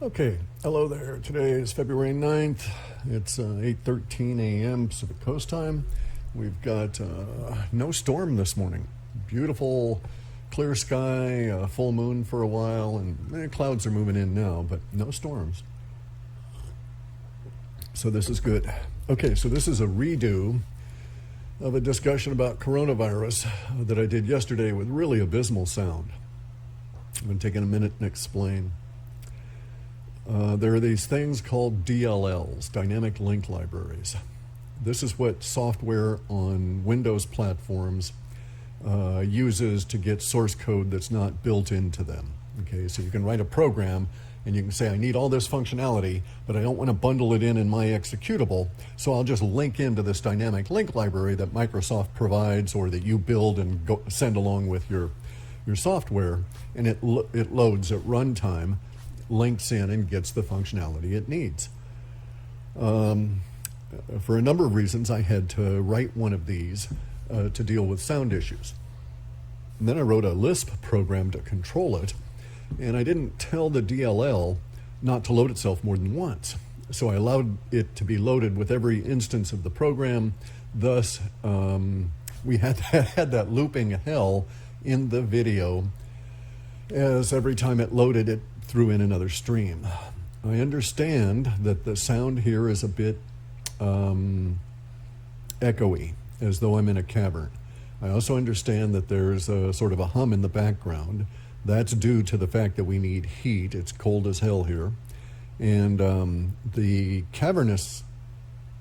Okay, hello there. Today is February 9th. It's 8:13 a.m. Pacific Coast time. We've got no storm this morning. Beautiful, clear sky, full moon for a while, and clouds are moving in now, but no storms. So this is good. Okay, so this is a redo of a discussion about coronavirus that I did yesterday with really abysmal sound. I'm going to take a minute and explain. There are these things called DLLs, Dynamic Link Libraries. This is what software on Windows platforms uses to get source code that's not built into them. Okay, so you can write a program and you can say, I need all this functionality, but I don't want to bundle it in my executable, so I'll just link into this dynamic link library that Microsoft provides or that you build and send along with your software, and it loads at runtime, links in, and gets the functionality it needs. For a number of reasons, I had to write one of these to deal with sound issues. And then I wrote a Lisp program to control it, and I didn't tell the DLL not to load itself more than once. So I allowed it to be loaded with every instance of the program. Thus, we had that looping hell in the video, as every time it loaded, it threw in another stream. I understand that the sound here is a bit echoey, as though I'm in a cavern. I also understand that there's a sort of a hum in the background. That's due to the fact that we need heat. It's cold as hell here. And the cavernous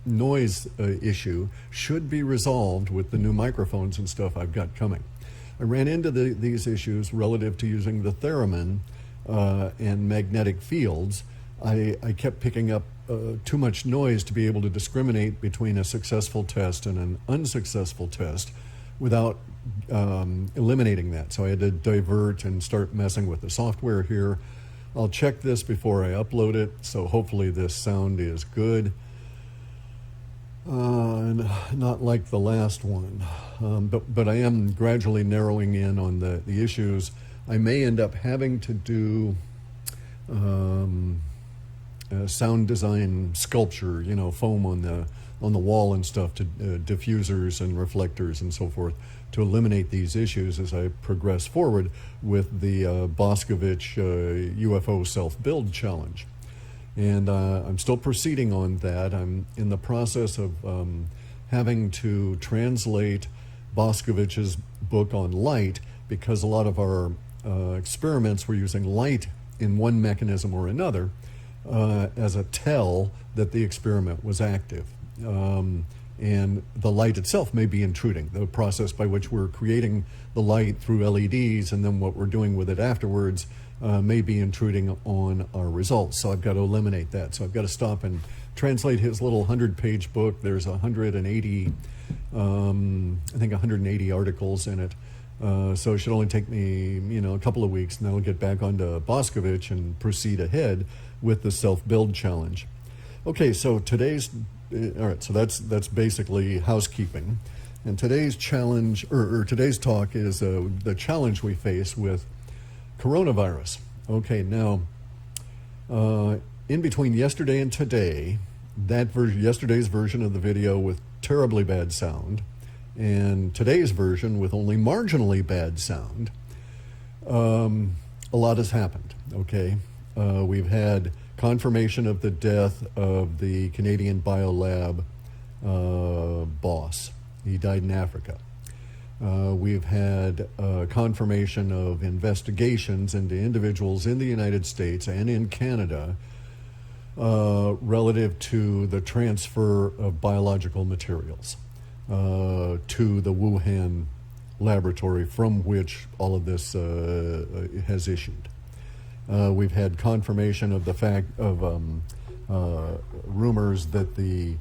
noise issue should be resolved with the new microphones and stuff I've got coming. I ran into these issues relative to using the theremin and magnetic fields. I kept picking up too much noise to be able to discriminate between a successful test and an unsuccessful test without eliminating that. So I had to divert and start messing with the software here. I'll check this before I upload it, so hopefully this sound is good. Not like the last one, but I am gradually narrowing in on the issues. I may end up having to do sound design sculpture, foam on the wall and stuff, to diffusers and reflectors and so forth, to eliminate these issues as I progress forward with the Boscovich UFO self-build challenge. And I'm still proceeding on that. I'm in the process of having to translate Boscovich's book on light, because a lot of our experiments were using light in one mechanism or another as a tell that the experiment was active. And the light itself may be intruding. The process by which we're creating the light through LEDs and then what we're doing with it afterwards may be intruding on our results. So I've got to eliminate that. So I've got to stop and translate his little 100-page book. There's 180, I think 180 articles in it. So it should only take me, a couple of weeks, and then I'll get back onto Boscovich and proceed ahead with the self-build challenge. Okay, so all right, so that's basically housekeeping. And today's challenge, or today's talk, is the challenge we face with coronavirus. Okay, now, in between yesterday and today, yesterday's version of the video with terribly bad sound, and today's version with only marginally bad sound, a lot has happened, okay? We've had confirmation of the death of the Canadian biolab boss. He died in Africa. We've had confirmation of investigations into individuals in the United States and in Canada relative to the transfer of biological materials to the Wuhan laboratory from which all of this has issued. We've had confirmation of the fact of rumors that the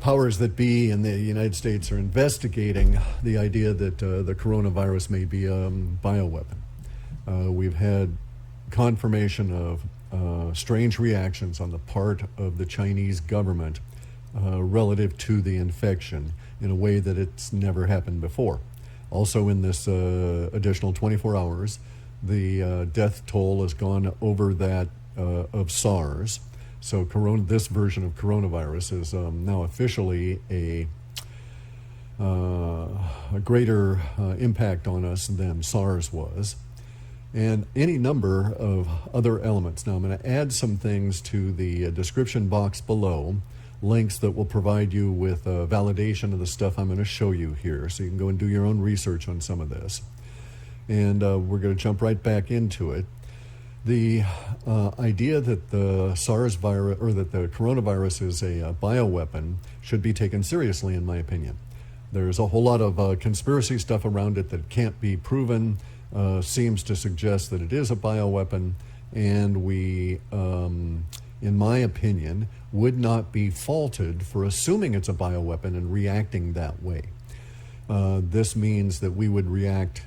powers that be in the United States are investigating the idea that the coronavirus may be a bioweapon. We've had confirmation of strange reactions on the part of the Chinese government relative to the infection in a way that it's never happened before. Also in this additional 24 hours, the death toll has gone over that of SARS. So this version of coronavirus is now officially a greater impact on us than SARS was. And any number of other elements. Now I'm going to add some things to the description box below, links that will provide you with validation of the stuff I'm going to show you here, so you can go and do your own research on some of this. And we're going to jump right back into it. The idea that the SARS virus, or that the coronavirus is a bioweapon, should be taken seriously, in my opinion. There's a whole lot of conspiracy stuff around it that can't be proven, seems to suggest that it is a bioweapon, and we, in my opinion, would not be faulted for assuming it's a bioweapon and reacting that way. This means that we would react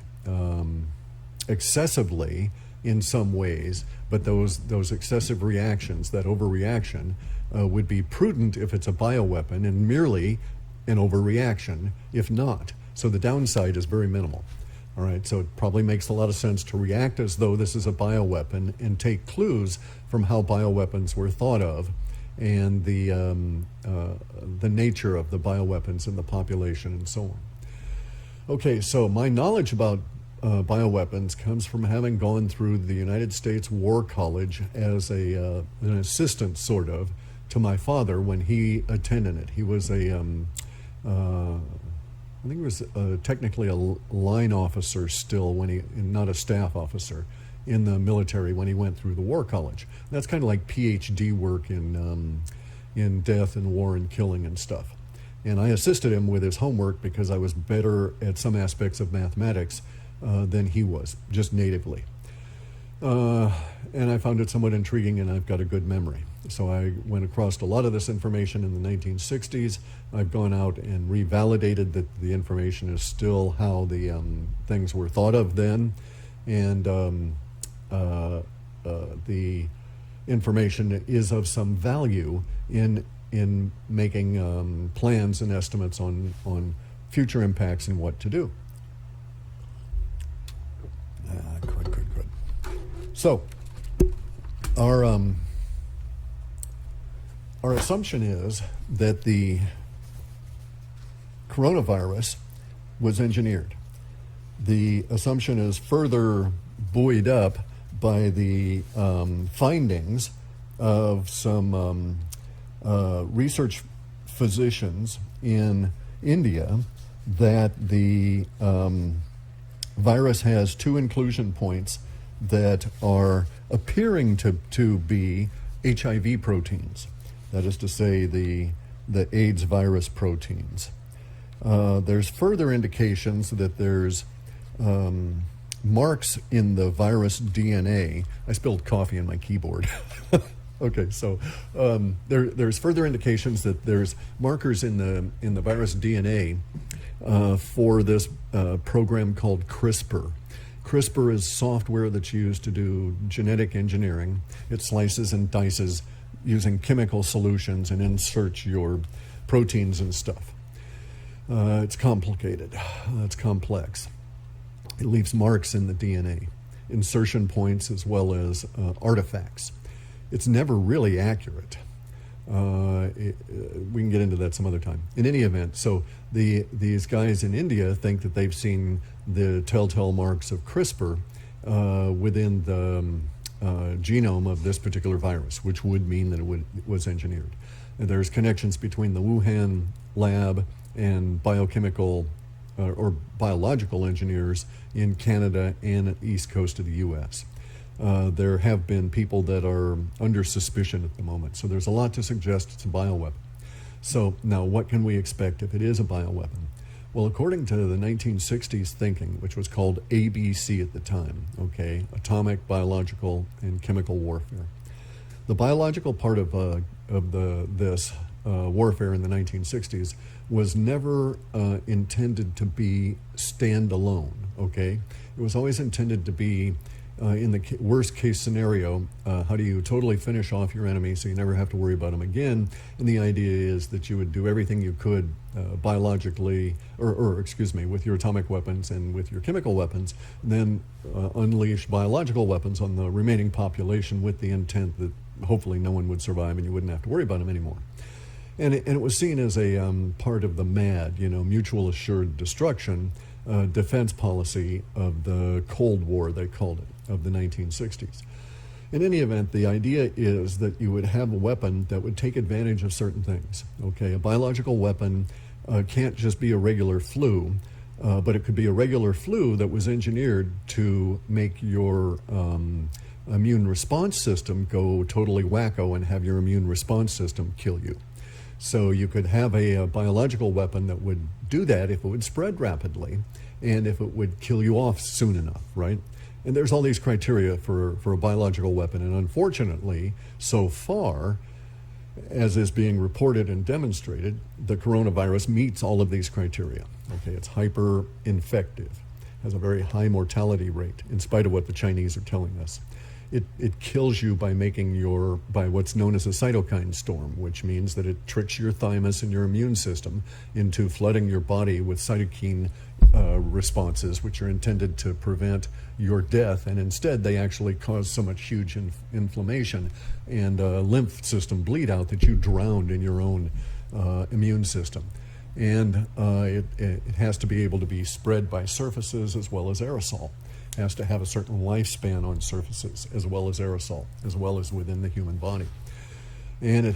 excessively in some ways, but those excessive reactions, that overreaction, would be prudent if it's a bioweapon and merely an overreaction if not. So the downside is very minimal. All right, so it probably makes a lot of sense to react as though this is a bioweapon and take clues from how bioweapons were thought of and the nature of the bioweapons in the population and so on. Okay, so my knowledge about bioweapons comes from having gone through the United States War College as an assistant, sort of, to my father when he attended it. He was I think he was technically a line officer still when not a staff officer in the military when he went through the War College. That's kind of like PhD work in death and war and killing and stuff. And I assisted him with his homework because I was better at some aspects of mathematics than he was, just natively. And I found it somewhat intriguing, and I've got a good memory. So I went across a lot of this information in the 1960s. I've gone out and revalidated that the information is still how the things were thought of then, and the information is of some value in making plans and estimates on future impacts and what to do. Good. So, our assumption is that the coronavirus was engineered. The assumption is further buoyed up by the findings of some research physicians in India that the virus has two inclusion points that are appearing to be HIV proteins. That is to say, the AIDS virus proteins. There's further indications that there's marks in the virus DNA. I spilled coffee in my keyboard. Okay, so there's further indications that there's markers in the virus DNA for this program called CRISPR. CRISPR is software that's used to do genetic engineering. It slices and dices using chemical solutions and inserts your proteins and stuff. It's complicated. It's complex. It leaves marks in the DNA, insertion points as well as artifacts. It's never really accurate. We can get into that some other time. In any event, so these guys in India think that they've seen the telltale marks of CRISPR within the genome of this particular virus, which would mean that it was engineered. And there's connections between the Wuhan lab and biochemical or biological engineers in Canada and the east coast of the U.S. There have been people that are under suspicion at the moment. So there's a lot to suggest it's a bioweapon. So now what can we expect if it is a bioweapon? Well, according to the 1960s thinking, which was called ABC at the time, okay, atomic, biological, and chemical warfare. The biological part of this warfare in the 1960s was never intended to be standalone, okay? It was always intended to be in the worst case scenario, how do you totally finish off your enemy so you never have to worry about them again? And the idea is that you would do everything you could biologically, or excuse me, with your atomic weapons and with your chemical weapons, and then unleash biological weapons on the remaining population with the intent that hopefully no one would survive and you wouldn't have to worry about them anymore. And it was seen as a part of the MAD, mutual assured destruction, defense policy of the Cold War, they called it, of the 1960s. In any event, the idea is that you would have a weapon that would take advantage of certain things. Okay, a biological weapon can't just be a regular flu, but it could be a regular flu that was engineered to make your immune response system go totally wacko and have your immune response system kill you. So you could have a biological weapon that would do that if it would spread rapidly and if it would kill you off soon enough, right? And there's all these criteria for a biological weapon. And unfortunately, so far, as is being reported and demonstrated, the coronavirus meets all of these criteria. Okay, it's hyper-infective, has a very high mortality rate, in spite of what the Chinese are telling us. It kills you by by what's known as a cytokine storm, which means that it tricks your thymus and your immune system into flooding your body with cytokine responses, which are intended to prevent your death. And instead, they actually cause so much huge inflammation and lymph system bleed out that you drown in your own immune system. And it has to be able to be spread by surfaces as well as aerosol. Has to have a certain lifespan on surfaces as well as aerosol, as well as within the human body. And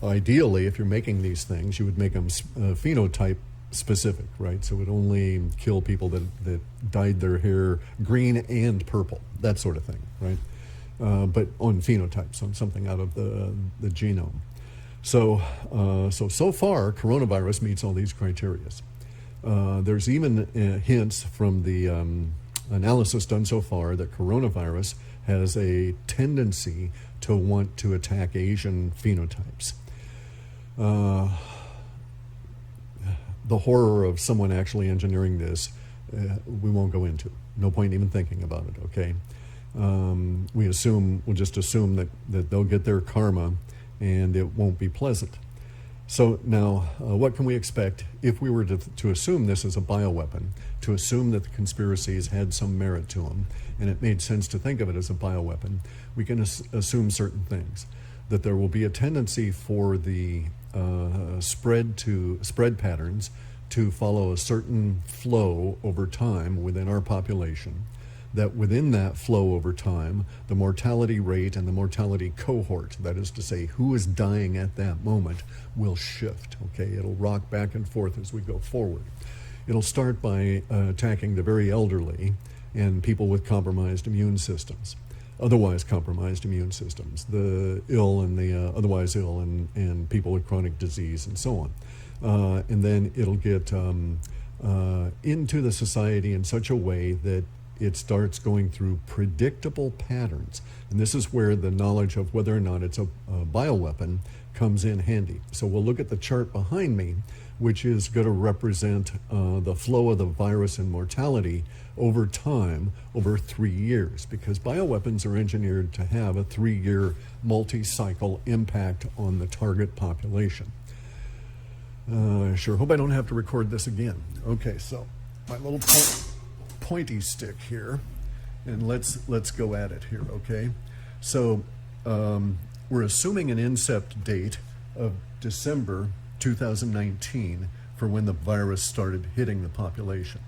ideally, if you're making these things, you would make them phenotype specific, right? So it would only kill people that dyed their hair green and purple, that sort of thing, right? But on phenotypes, on something out of the genome. So far, coronavirus meets all these criteria. There's even hints from the analysis done so far that coronavirus has a tendency to want to attack Asian phenotypes. The horror of someone actually engineering this, we won't go into. No point even thinking about it, okay? We'll just assume that they'll get their karma and it won't be pleasant. So now, what can we expect if we were to assume this as a bioweapon, to assume that the conspiracies had some merit to them, and it made sense to think of it as a bioweapon? We can assume certain things, that there will be a tendency for the spread patterns to follow a certain flow over time within our population, that within that flow over time, the mortality rate and the mortality cohort, that is to say, who is dying at that moment, will shift, okay? It'll rock back and forth as we go forward. It'll start by attacking the very elderly and people with compromised immune systems, otherwise compromised immune systems, the ill and the otherwise ill, and people with chronic disease and so on. And then it'll get into the society in such a way that it starts going through predictable patterns. And this is where the knowledge of whether or not it's a bioweapon comes in handy. So we'll look at the chart behind me, which is going to represent the flow of the virus and mortality over time, over 3 years, because bioweapons are engineered to have a 3-year multi-cycle impact on the target population. Sure hope I don't have to record this again. Okay, so my little pointy stick here, and let's go at it here, okay? So we're assuming an incept date of December 2019 for when the virus started hitting the population.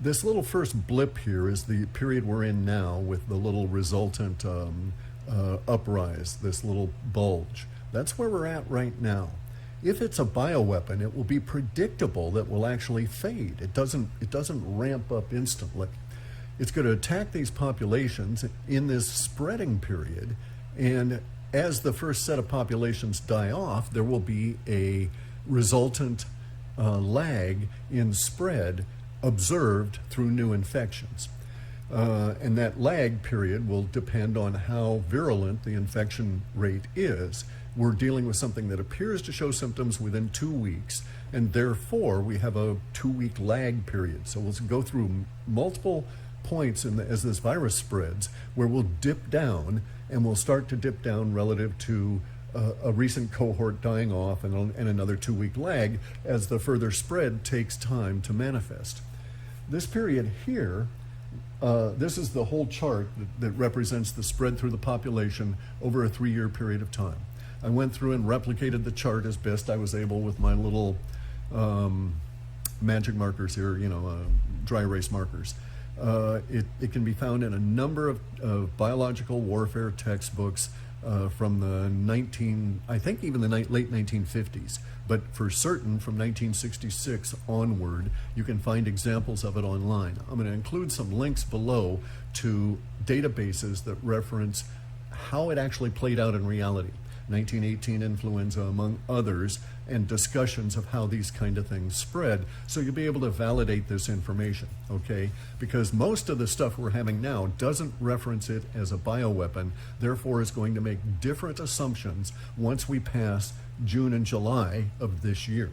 This little first blip here is the period we're in now with the little resultant uprise, this little bulge. That's where we're at right now. If it's a bioweapon, it will be predictable that will actually fade. It doesn't ramp up instantly. It's going to attack these populations in this spreading period, and as the first set of populations die off, there will be a resultant lag in spread observed through new infections. And that lag period will depend on how virulent the infection rate is. We're dealing with something that appears to show symptoms within 2 weeks, and therefore we have a 2-week lag period. So we'll go through multiple points as this virus spreads where we'll dip down, and we'll start to dip down relative to a recent cohort dying off and another 2-week lag as the further spread takes time to manifest. This period here, this is the whole chart that represents the spread through the population over a 3-year period of time. I went through and replicated the chart as best I was able with my little magic markers here, dry erase markers. It can be found in a number of biological warfare textbooks from the I think even the late 1950s, but for certain from 1966 onward, you can find examples of it online. I'm going to include some links below to databases that reference how it actually played out in reality. 1918 influenza, among others, and discussions of how these kind of things spread, so you'll be able to validate this information, okay? Because most of the stuff we're having now doesn't reference it as a bioweapon, therefore is going to make different assumptions once we pass June and July of this year.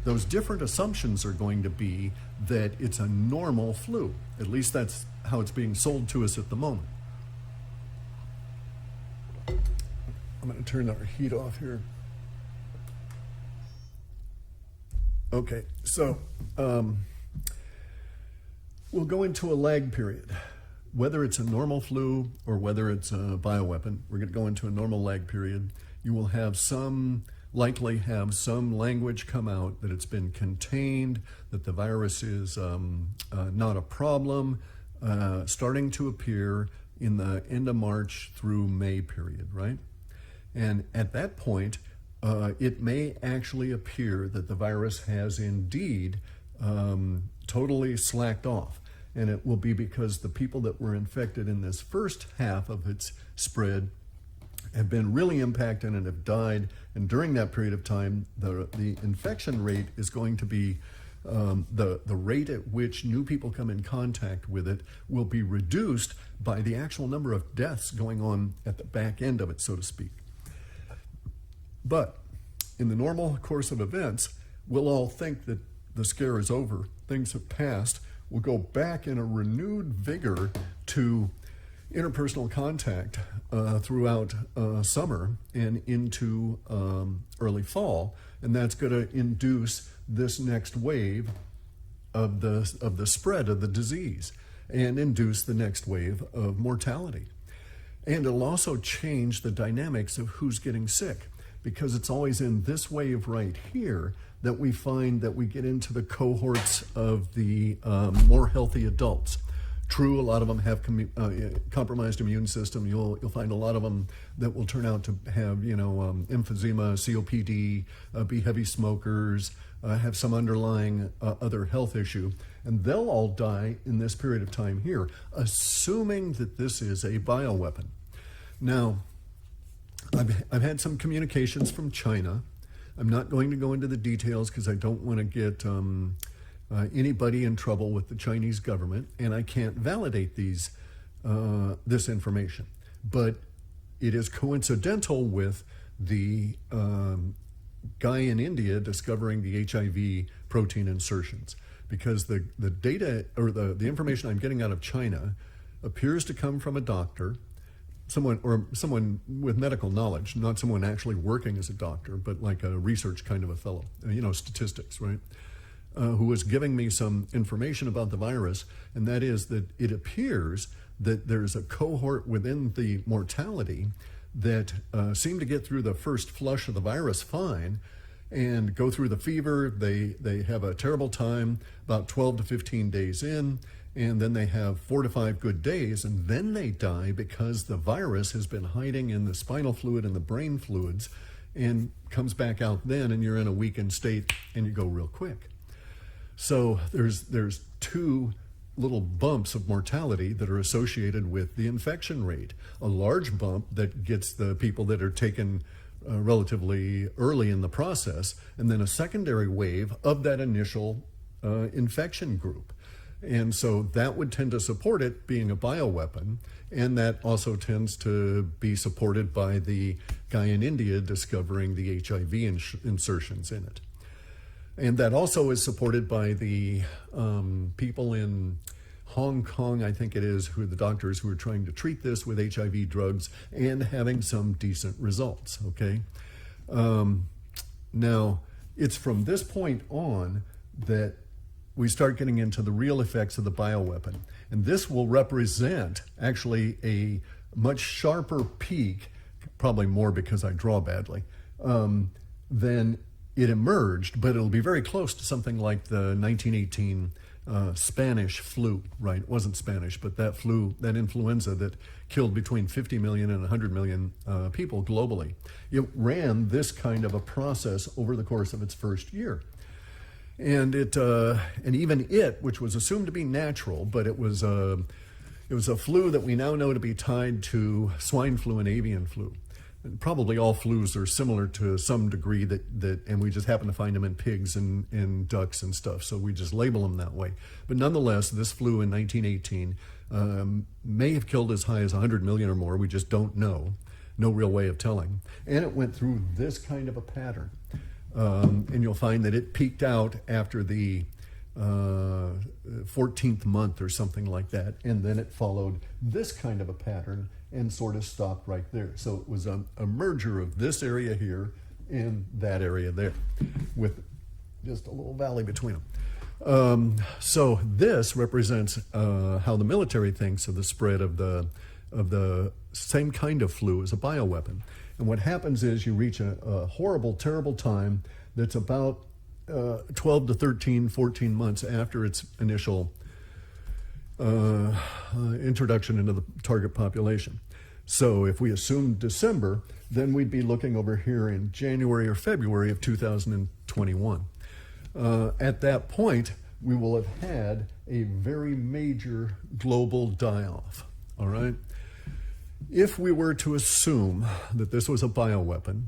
Those different assumptions are going to be that it's a normal flu. At least that's how it's being sold to us at the moment. I'm going to turn our heat off here. Okay, so we'll go into a lag period. Whether it's a normal flu or whether it's a bioweapon, we're going to go into a normal lag period. You will likely have some language come out that it's been contained, that the virus is not a problem, starting to appear in the end of March through May period, right? And at that point, it may actually appear that the virus has indeed totally slacked off. And it will be because the people that were infected in this first half of its spread have been really impacted and have died. And during that period of time, the infection rate is going to be the rate at which new people come in contact with it will be reduced by the actual number of deaths going on at the back end of it, so to speak. But in the normal course of events, we'll all think that the scare is over, things have passed. We'll go back in a renewed vigor to interpersonal contact throughout summer and into early fall, and that's going to induce this next wave of the spread of the disease and induce the next wave of mortality. And it'll also change the dynamics of who's getting sick, because it's always in this wave right here that we find that we get into the cohorts of the more healthy adults. True, a lot of them have compromised immune system. You'll find a lot of them that will turn out to have emphysema, COPD, be heavy smokers, have some underlying other health issue, and they'll all die in this period of time here, assuming that this is a bioweapon. Now, I've had some communications from China. I'm not going to go into the details because I don't want to get anybody in trouble with the Chinese government, and I can't validate this information. But it is coincidental with the guy in India discovering the HIV protein insertions, because the data or the information I'm getting out of China appears to come from a doctor, someone with medical knowledge, not someone actually working as a doctor, but like a research kind of a fellow, statistics, right? Who was giving me some information about the virus, and that is that it appears that there's a cohort within the mortality that seem to get through the first flush of the virus fine and go through the fever. They have a terrible time about 12 to 15 days in, and then they have 4 to 5 good days, and then they die because the virus has been hiding in the spinal fluid and the brain fluids and comes back out then, and you're in a weakened state and you go real quick. So there's 2 little bumps of mortality that are associated with the infection rate. A large bump that gets the people that are taken relatively early in the process, and then a secondary wave of that initial infection group. And so that would tend to support it being a bioweapon, and that also tends to be supported by the guy in India discovering the HIV insertions in it. And that also is supported by the people in Hong Kong, I think it is, who are the doctors who are trying to treat this with HIV drugs and having some decent results, okay? Now, it's from this point on that we start getting into the real effects of the bioweapon. And this will represent actually a much sharper peak, probably more because I draw badly, than it emerged, but it'll be very close to something like the 1918 Spanish flu, right? It wasn't Spanish, but that flu, that influenza that killed between 50 million and 100 million people globally. It ran this kind of a process over the course of its first year. And even it, which was assumed to be natural, but it was a flu that we now know to be tied to swine flu and avian flu. And probably all flus are similar to some degree and we just happen to find them in pigs and ducks and stuff, so we just label them that way. But nonetheless, this flu in 1918 may have killed as high as 100 million or more. We just don't know. No real way of telling. And it went through this kind of a pattern. And you'll find that it peaked out after the 14th month or something like that, and then it followed this kind of a pattern and sort of stopped right there. So it was a merger of this area here and that area there, with just a little valley between them. So this represents how the military thinks of the spread of the same kind of flu as a bioweapon. And what happens is you reach a horrible, terrible time that's about 12 to 13, 14 months after its initial introduction into the target population. So if we assume December, then we'd be looking over here in January or February of 2021. At that point, we will have had a very major global die-off, all right? If we were to assume that this was a bioweapon,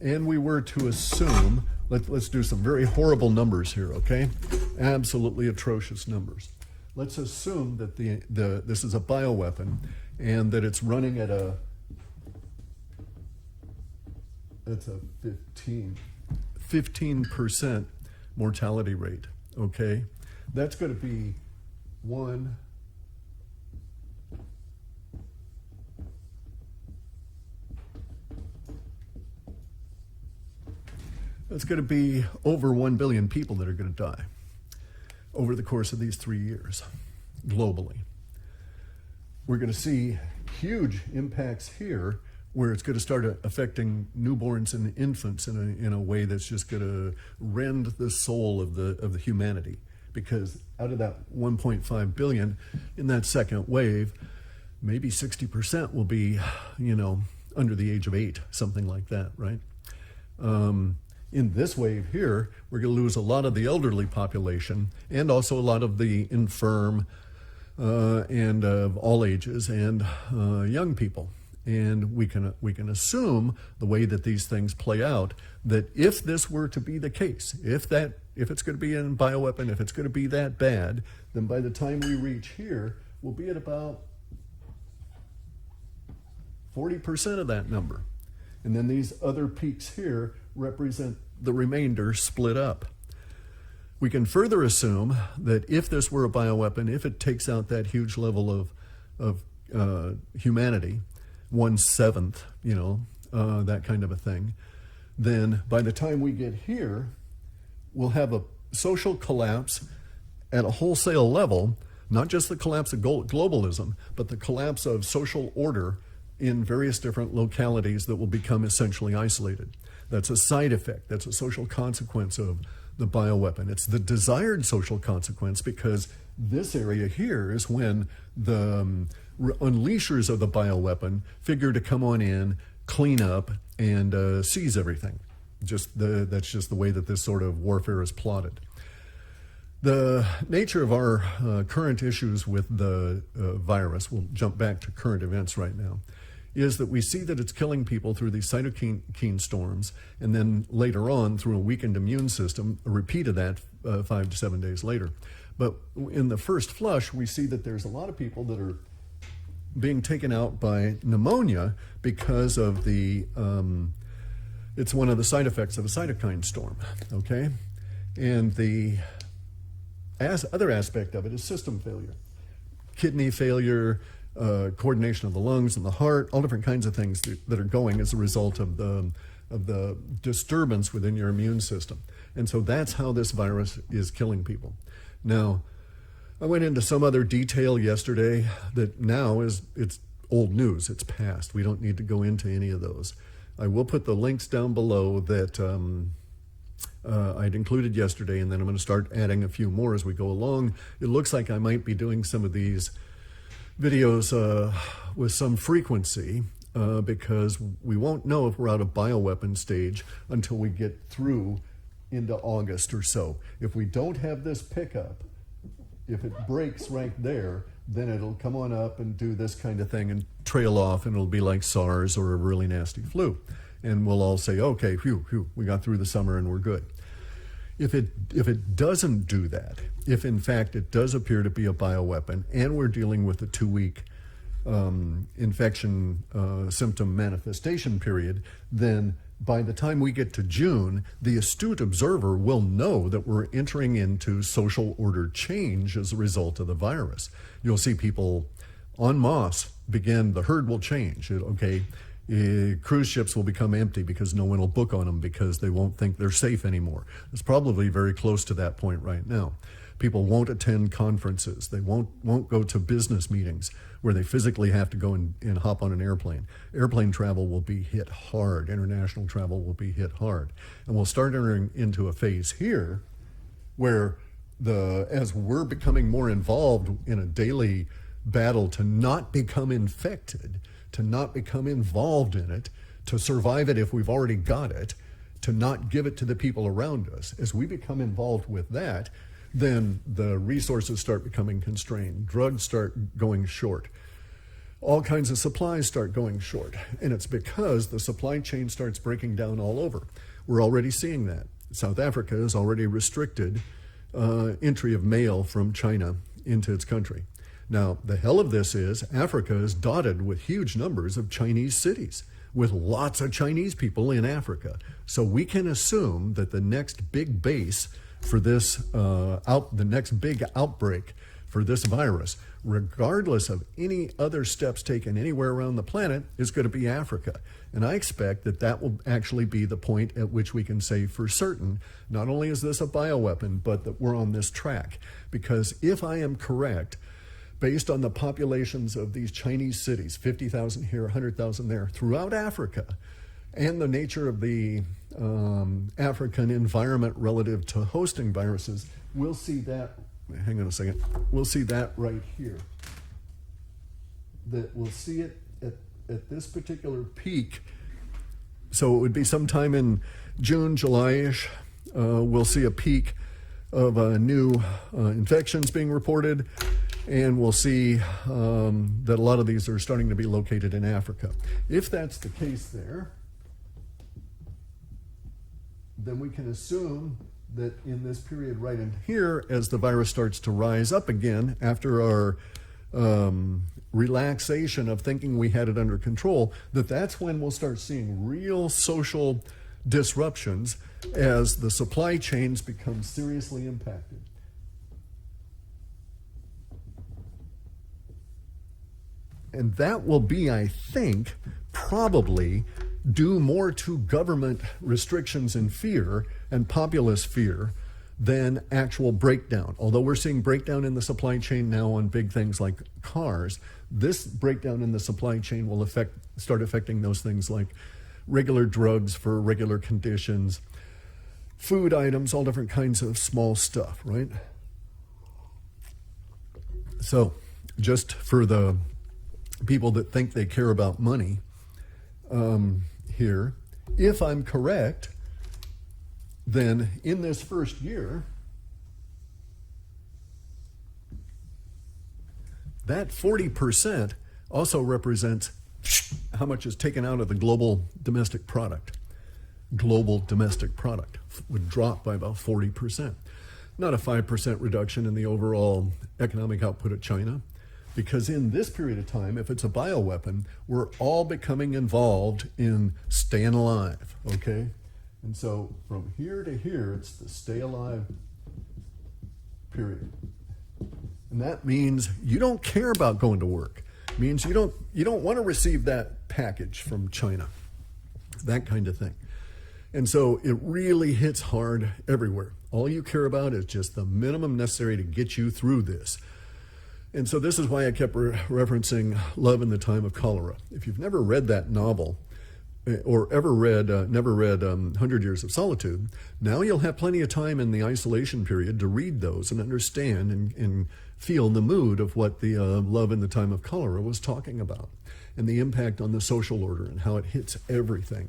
and we were to assume, let's do some very horrible numbers here, okay? Absolutely atrocious numbers. Let's assume that this is a bioweapon and that it's running at that's a 15% mortality rate, okay? That's going to be one, that's going to be over 1 billion people that are going to die over the course of these 3 years globally. We're going to see huge impacts here where it's going to start affecting newborns and infants in a way that's just going to rend the soul of the humanity. Because out of that 1.5 billion in that second wave, maybe 60% will be, under the age of 8, something like that, right? In this wave here, we're going to lose a lot of the elderly population and also a lot of the infirm and of all ages and young people. And we can assume the way that these things play out, that if this were to be the case, if it's going to be a bioweapon, if it's going to be that bad, then by the time we reach here, we'll be at about 40% of that number. And then these other peaks here represent the remainder split up. We can further assume that if this were a bioweapon, if it takes out that huge level of humanity, 1/7, that kind of a thing, then by the time we get here, we'll have a social collapse at a wholesale level, not just the collapse of globalism, but the collapse of social order in various different localities that will become essentially isolated. That's a side effect. That's a social consequence of the bioweapon. It's the desired social consequence because this area here is when the unleashers of the bioweapon figure to come on in, clean up, and seize everything. That's just the way that this sort of warfare is plotted. The nature of our current issues with the virus, we'll jump back to current events right now, is that we see that it's killing people through these cytokine storms, and then later on through a weakened immune system, a repeat of that 5 to 7 days later. But in the first flush, we see that there's a lot of people that are being taken out by pneumonia because of it's one of the side effects of a cytokine storm, okay? And the other aspect of it is system failure. kidney failure, coordination of the lungs and the heart, all different kinds of things that are going as a result of the disturbance within your immune system. And so that's how this virus is killing people. Now, I went into some other detail yesterday that now it's old news. It's past. We don't need to go into any of those. I will put the links down below that I'd included yesterday, and then I'm going to start adding a few more as we go along. It looks like I might be doing some of these videos with some frequency because we won't know if we're out of bioweapon stage until we get through into August or so. If we don't have this pickup, if it breaks right there, then it'll come on up and do this kind of thing and trail off, and it'll be like SARS or a really nasty flu. And we'll all say, okay, phew, we got through the summer and we're good. If it doesn't do that, if in fact it does appear to be a bioweapon and we're dealing with a 2-week infection symptom manifestation period, then by the time we get to June, the astute observer will know that we're entering into social order change as a result of the virus. You'll see people en masse begin, the herd will change. Cruise ships will become empty because no one will book on them because they won't think they're safe anymore. It's probably very close to that point right now. People won't attend conferences. They won't go to business meetings where they physically have to go and hop on an airplane. Airplane travel will be hit hard. International travel will be hit hard. And we'll start entering into a phase here where as we're becoming more involved in a daily battle to not become infected, to not become involved in it, to survive it if we've already got it, to not give it to the people around us. As we become involved with that, then the resources start becoming constrained. Drugs start going short. All kinds of supplies start going short. And it's because the supply chain starts breaking down all over. We're already seeing that. South Africa has already restricted entry of mail from China into its country. Now, the hell of this is Africa is dotted with huge numbers of Chinese cities, with lots of Chinese people in Africa. So we can assume that the next big base for this, the next big outbreak for this virus, regardless of any other steps taken anywhere around the planet, is going to be Africa. And I expect that that will actually be the point at which we can say for certain, not only is this a bioweapon, but that we're on this track. Because if I am correct, based on the populations of these Chinese cities, 50,000 here, 100,000 there, throughout Africa, and the nature of the African environment relative to hosting viruses, we'll see that, hang on a second, we'll see that right here. That we'll see it at this particular peak. So it would be sometime in June, July-ish, we'll see a peak of new infections being reported, and we'll see that a lot of these are starting to be located in Africa. If that's the case there, then we can assume that in this period right in here, as the virus starts to rise up again after our relaxation of thinking we had it under control, that's when we'll start seeing real social disruptions as the supply chains become seriously impacted. And that will be, I think, probably due more to government restrictions and fear and populist fear than actual breakdown. Although we're seeing breakdown in the supply chain now on big things like cars, this breakdown in the supply chain will start affecting those things like regular drugs for regular conditions, food items, all different kinds of small stuff, right? So just for the people that think they care about money, here, if I'm correct, then in this first year, that 40% also represents how much is taken out of the global domestic product. Global domestic product would drop by about 40%. Not a 5% reduction in the overall economic output of China. Because in this period of time, if it's a bioweapon, we're all becoming involved in staying alive, okay? And so from here to here, it's the stay alive period. And that means you don't care about going to work. It means you don't want to receive that package from China, that kind of thing. And so it really hits hard everywhere. All you care about is just the minimum necessary to get you through this. And so this is why I kept referencing Love in the Time of Cholera. If you've never read that novel, or never read 100 Years of Solitude, now you'll have plenty of time in the isolation period to read those and understand and feel the mood of what the Love in the Time of Cholera was talking about, and the impact on the social order and how it hits everything.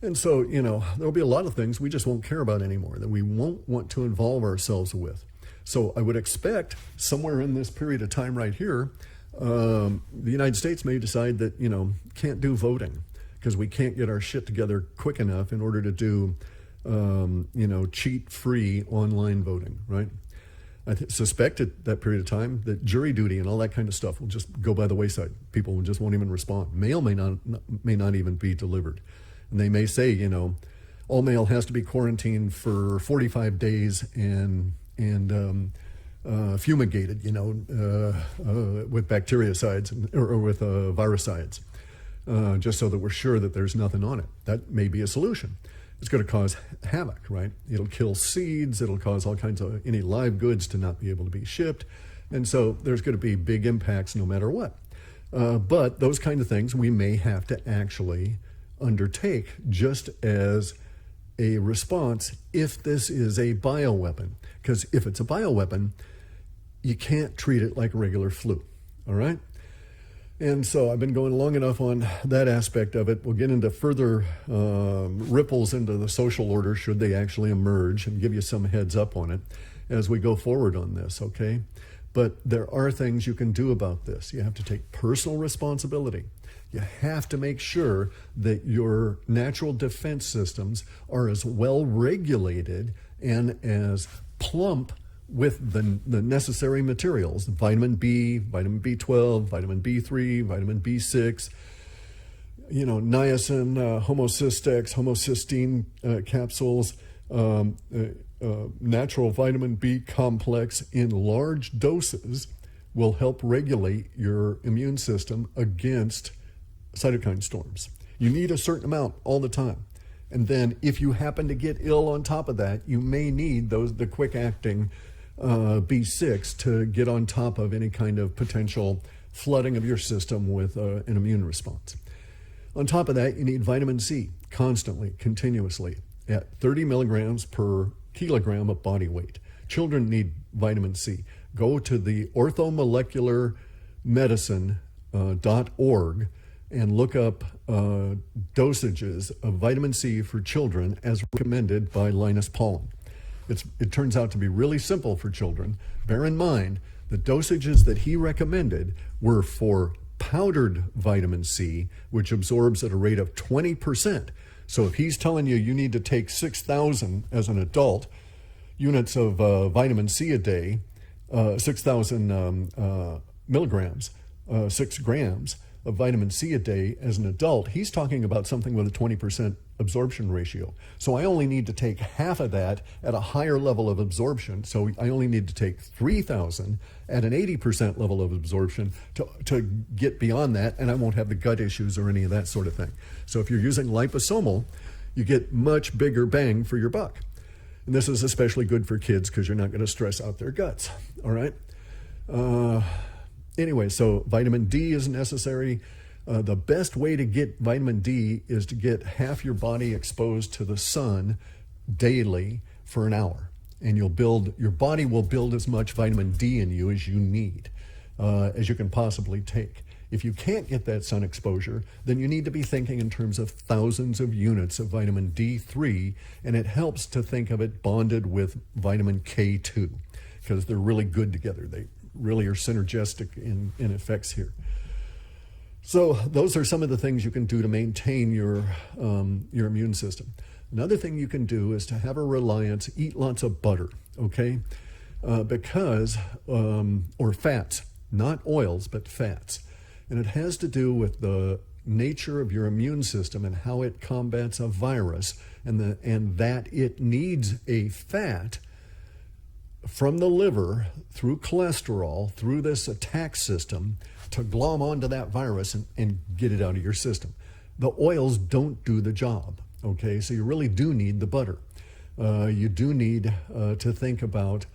And so, there'll be a lot of things we just won't care about anymore, that we won't want to involve ourselves with. So I would expect somewhere in this period of time right here, the United States may decide that, can't do voting because we can't get our shit together quick enough in order to do, cheat-free online voting, right? I suspect at that period of time that jury duty and all that kind of stuff will just go by the wayside. People just won't even respond. Mail may not even be delivered. And they may say, all mail has to be quarantined for 45 days and fumigated, with bactericides or with viricides, just so that we're sure that there's nothing on it. That may be a solution. It's going to cause havoc, right? It'll kill seeds. It'll cause all kinds of any live goods to not be able to be shipped. And so there's going to be big impacts no matter what. But those kind of things we may have to actually undertake just as a response if this is a bioweapon. Because if it's a bioweapon, you can't treat it like a regular flu, all right? And so I've been going long enough on that aspect of it. We'll get into further ripples into the social order should they actually emerge, and give you some heads up on it as we go forward on this, okay? But there are things you can do about this. You have to take personal responsibility. You have to make sure that your natural defense systems are as well regulated and as plump with the necessary materials: vitamin B, vitamin B12, vitamin B3, vitamin B6, niacin, homocystex, homocysteine capsules, natural vitamin B complex in large doses will help regulate your immune system against cytokine storms. You need a certain amount all the time. And then if you happen to get ill on top of that, you may need the quick-acting B6 to get on top of any kind of potential flooding of your system with an immune response. On top of that, you need vitamin C constantly, continuously, at 30 milligrams per kilogram of body weight. Children need vitamin C. Go to the orthomolecularmedicine.org and look up dosages of vitamin C for children as recommended by Linus Pauling. It turns out to be really simple for children. Bear in mind, the dosages that he recommended were for powdered vitamin C, which absorbs at a rate of 20%. So if he's telling you need to take 6,000 as an adult units of vitamin C a day, 6,000 milligrams, 6 grams of vitamin C a day as an adult, he's talking about something with a 20% absorption ratio. So I only need to take half of that at a higher level of absorption. So I only need to take 3,000 at an 80% level of absorption to get beyond that, and I won't have the gut issues or any of that sort of thing. So if you're using liposomal, you get much bigger bang for your buck. And this is especially good for kids because you're not going to stress out their guts, all right? Anyway, so vitamin D is necessary. The best way to get vitamin D is to get half your body exposed to the sun daily for an hour. And your body will build as much vitamin D in you as you need, as you can possibly take. If you can't get that sun exposure, then you need to be thinking in terms of thousands of units of vitamin D3, and it helps to think of it bonded with vitamin K2, because they're really good together. They really are synergistic in effects here. So those are some of the things you can do to maintain your immune system. Another thing you can do is to have a reliance, eat lots of butter, okay? Or fats, not oils, but fats. And it has to do with the nature of your immune system and how it combats a virus, and that it needs a fat from the liver through cholesterol, through this attack system, to glom onto that virus and get it out of your system. The oils don't do the job, okay? So you really do need the butter. You do need to think about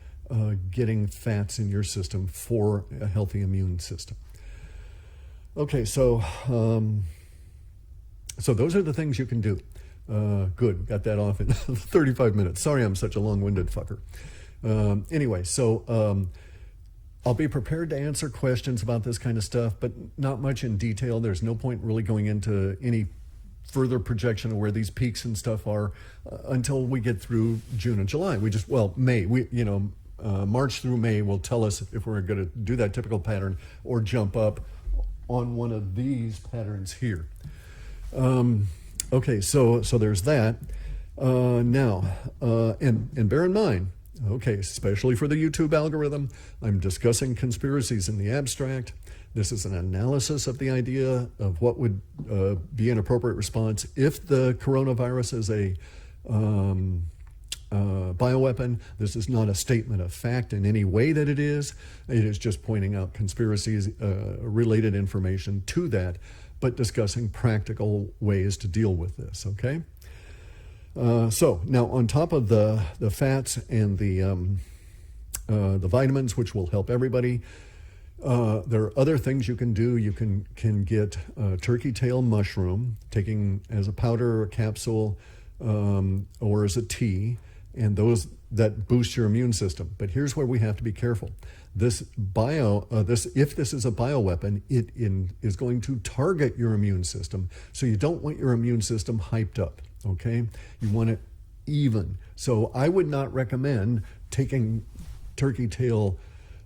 getting fats in your system for a healthy immune system. Okay, so those are the things you can do. Good, got that off in 35 minutes. Sorry I'm such a long-winded fucker. Anyway, so I'll be prepared to answer questions about this kind of stuff, but not much in detail. There's no point really going into any further projection of where these peaks and stuff are until we get through June and July. May. March through May will tell us if we're going to do that typical pattern or jump up on one of these patterns here. Okay, so there's that. Now, and bear in mind, okay, especially for the YouTube algorithm, I'm discussing conspiracies in the abstract. This is an analysis of the idea of what would be an appropriate response if the coronavirus is a bioweapon. This is not a statement of fact in any way that it is. It is just pointing out conspiracies, related information to that, but discussing practical ways to deal with this, okay? So now on top of the fats and the vitamins, which will help everybody, there are other things you can do. You can get turkey tail mushroom, taking as a powder or a capsule or as a tea, and those that boost your immune system. But here's where we have to be careful. If this is a bioweapon, it is going to target your immune system. So you don't want your immune system hyped up, okay? You want it even. So I would not recommend taking turkey tail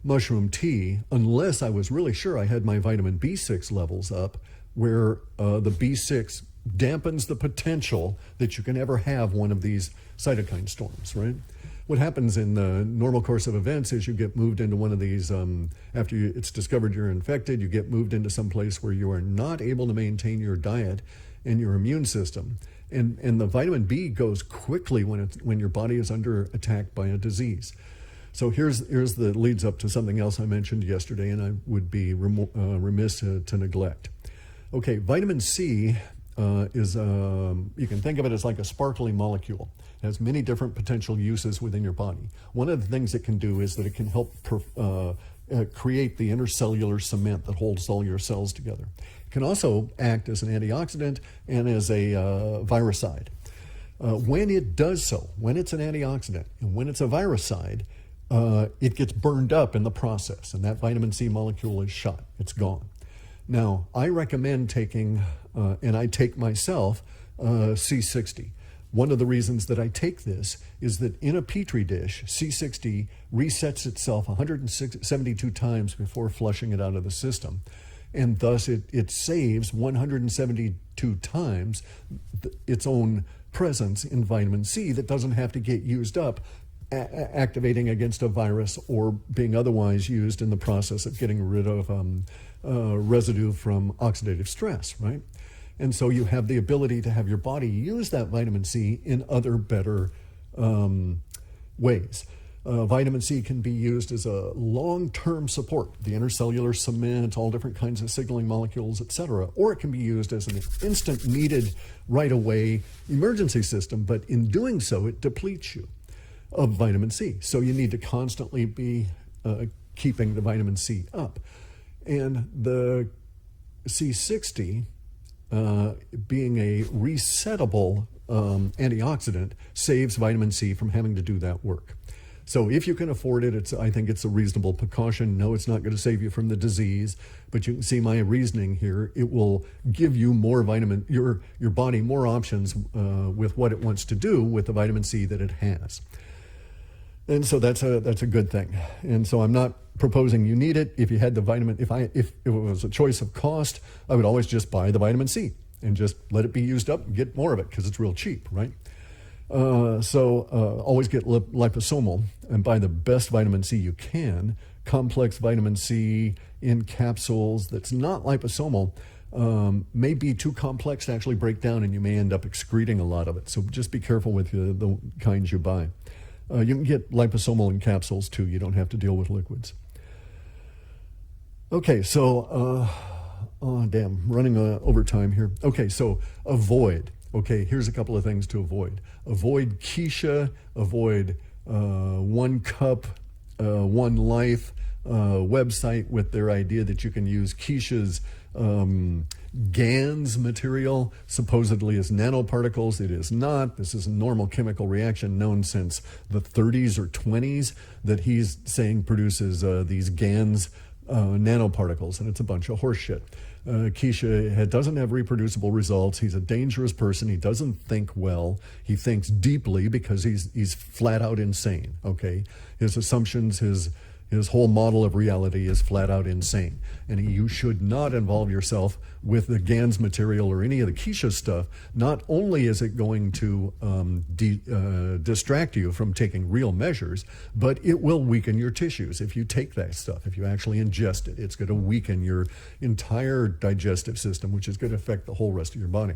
mushroom tea unless I was really sure I had my vitamin B6 levels up, where the B6 dampens the potential that you can ever have one of these cytokine storms, right? What happens in the normal course of events is you get moved into one of these, after it's discovered you're infected, you get moved into some place where you are not able to maintain your diet and your immune system. And the vitamin B goes quickly when your body is under attack by a disease. So here's the leads up to something else I mentioned yesterday, and I would be remiss to neglect. Okay, vitamin C is, you can think of it as like a sparkly molecule. It has many different potential uses within your body. One of the things it can do is that it can help create the intercellular cement that holds all your cells together. It can also act as an antioxidant and as a viricide. When it does so, when it's an antioxidant and when it's a viricide, it gets burned up in the process, and that vitamin C molecule is shot. It's gone. Now, I recommend taking, and I take myself, C60. One of the reasons that I take this is that in a Petri dish, C60 resets itself 172 times before flushing it out of the system. And thus it saves 172 times its own presence in vitamin C that doesn't have to get used up activating against a virus or being otherwise used in the process of getting rid of residue from oxidative stress, right? And so you have the ability to have your body use that vitamin C in other better ways. Vitamin C can be used as a long-term support, the intercellular cement, all different kinds of signaling molecules, etc. Or it can be used as an instant needed right-away emergency system, but in doing so, it depletes you of vitamin C. So you need to constantly be keeping the vitamin C up. And the C60, being a resettable antioxidant, saves vitamin C from having to do that work. So if you can afford it, I think it's a reasonable precaution. No, it's not going to save you from the disease, but you can see my reasoning here. It will give you more your body more options with what it wants to do with the vitamin C that it has. And so that's a good thing. And so I'm not proposing you need it. If you had the vitamin, if it was a choice of cost, I would always just buy the vitamin C and just let it be used up and get more of it because it's real cheap, right? Always get liposomal and buy the best vitamin C you can. Complex vitamin C in capsules that's not liposomal may be too complex to actually break down, and you may end up excreting a lot of it. So just be careful with the kinds you buy. You can get liposomal in capsules too. You don't have to deal with liquids. Okay, so, oh damn, running over time here. Okay, so avoid. Okay, here's a couple of things to avoid. Avoid quiche, avoid One Cup, One Life website with their idea that you can use quiche's GANs material supposedly as nanoparticles. It is not. This is a normal chemical reaction known since the 30s or 20s that he's saying produces these GANs nanoparticles, and it's a bunch of horse shit. Quiche doesn't have reproducible results. He's a dangerous person. He doesn't think well. He thinks deeply because he's flat out insane. Okay, his assumptions, his whole model of reality is flat out insane. And you should not involve yourself with the GANs material or any of the quiche stuff. Not only is it going to distract you from taking real measures, but it will weaken your tissues if you take that stuff. If you actually ingest it, it's going to weaken your entire digestive system, which is going to affect the whole rest of your body.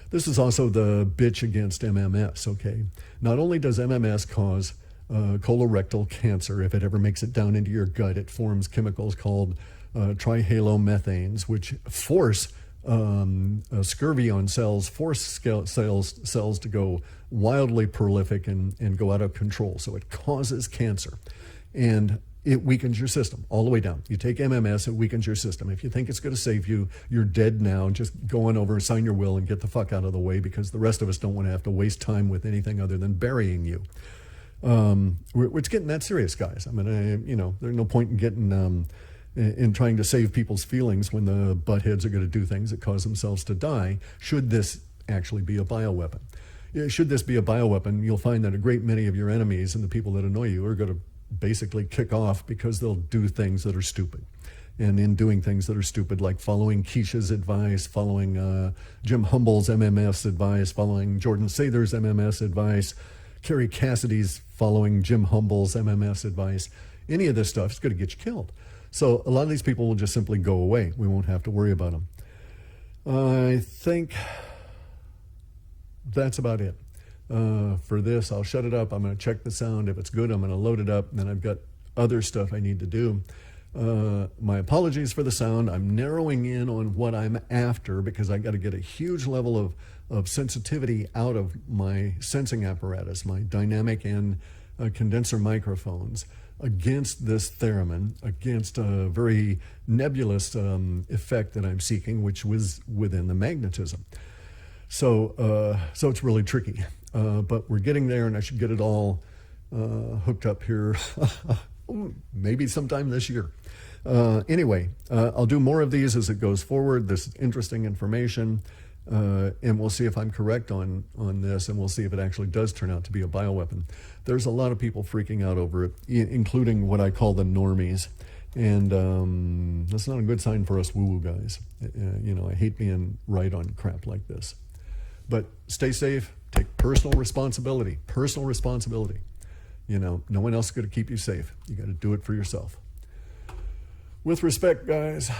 This is also the bitch against MMS, okay? Not only does MMS cause colorectal cancer, if it ever makes it down into your gut, it forms chemicals called trihalomethanes, which force scurvy on cells, force cells to go wildly prolific and go out of control. So it causes cancer, and it weakens your system all the way down. You take MMS, it weakens your system. If you think it's going to save you, you're dead now. Just go on over, sign your will, and get the fuck out of the way, because the rest of us don't want to have to waste time with anything other than burying you. It's getting that serious, guys. I mean, there's no point in getting in trying to save people's feelings when the buttheads are going to do things that cause themselves to die. Should this actually be a bioweapon? Should this be a bioweapon, you'll find that a great many of your enemies and the people that annoy you are going to basically kick off, because they'll do things that are stupid. And in doing things that are stupid, like following Quiche's advice, following Jim Humble's MMS advice, following Jordan Sather's MMS advice, Kerry Cassidy's following Jim Humble's MMS advice, any of this stuff is going to get you killed. So a lot of these people will just simply go away. We won't have to worry about them. I think that's about it. For this, I'll shut it up. I'm going to check the sound. If it's good, I'm going to load it up. And then I've got other stuff I need to do. My apologies for the sound. I'm narrowing in on what I'm after, because I got to get a huge level of sensitivity out of my sensing apparatus, my dynamic and condenser microphones, against this theremin, against a very nebulous effect that I'm seeking, which was within the magnetism. So it's really tricky, but we're getting there, and I should get it all hooked up here maybe sometime this year. Anyway, I'll do more of these as it goes forward. This is interesting information, and we'll see if I'm correct on this, and we'll see if it actually does turn out to be a bioweapon. There's a lot of people freaking out over it, including what I call the normies, and that's not a good sign for us woo-woo guys. I hate being right on crap like this. But stay safe, take personal responsibility. No one else is going to keep you safe. You got to do it for yourself. With respect, guys.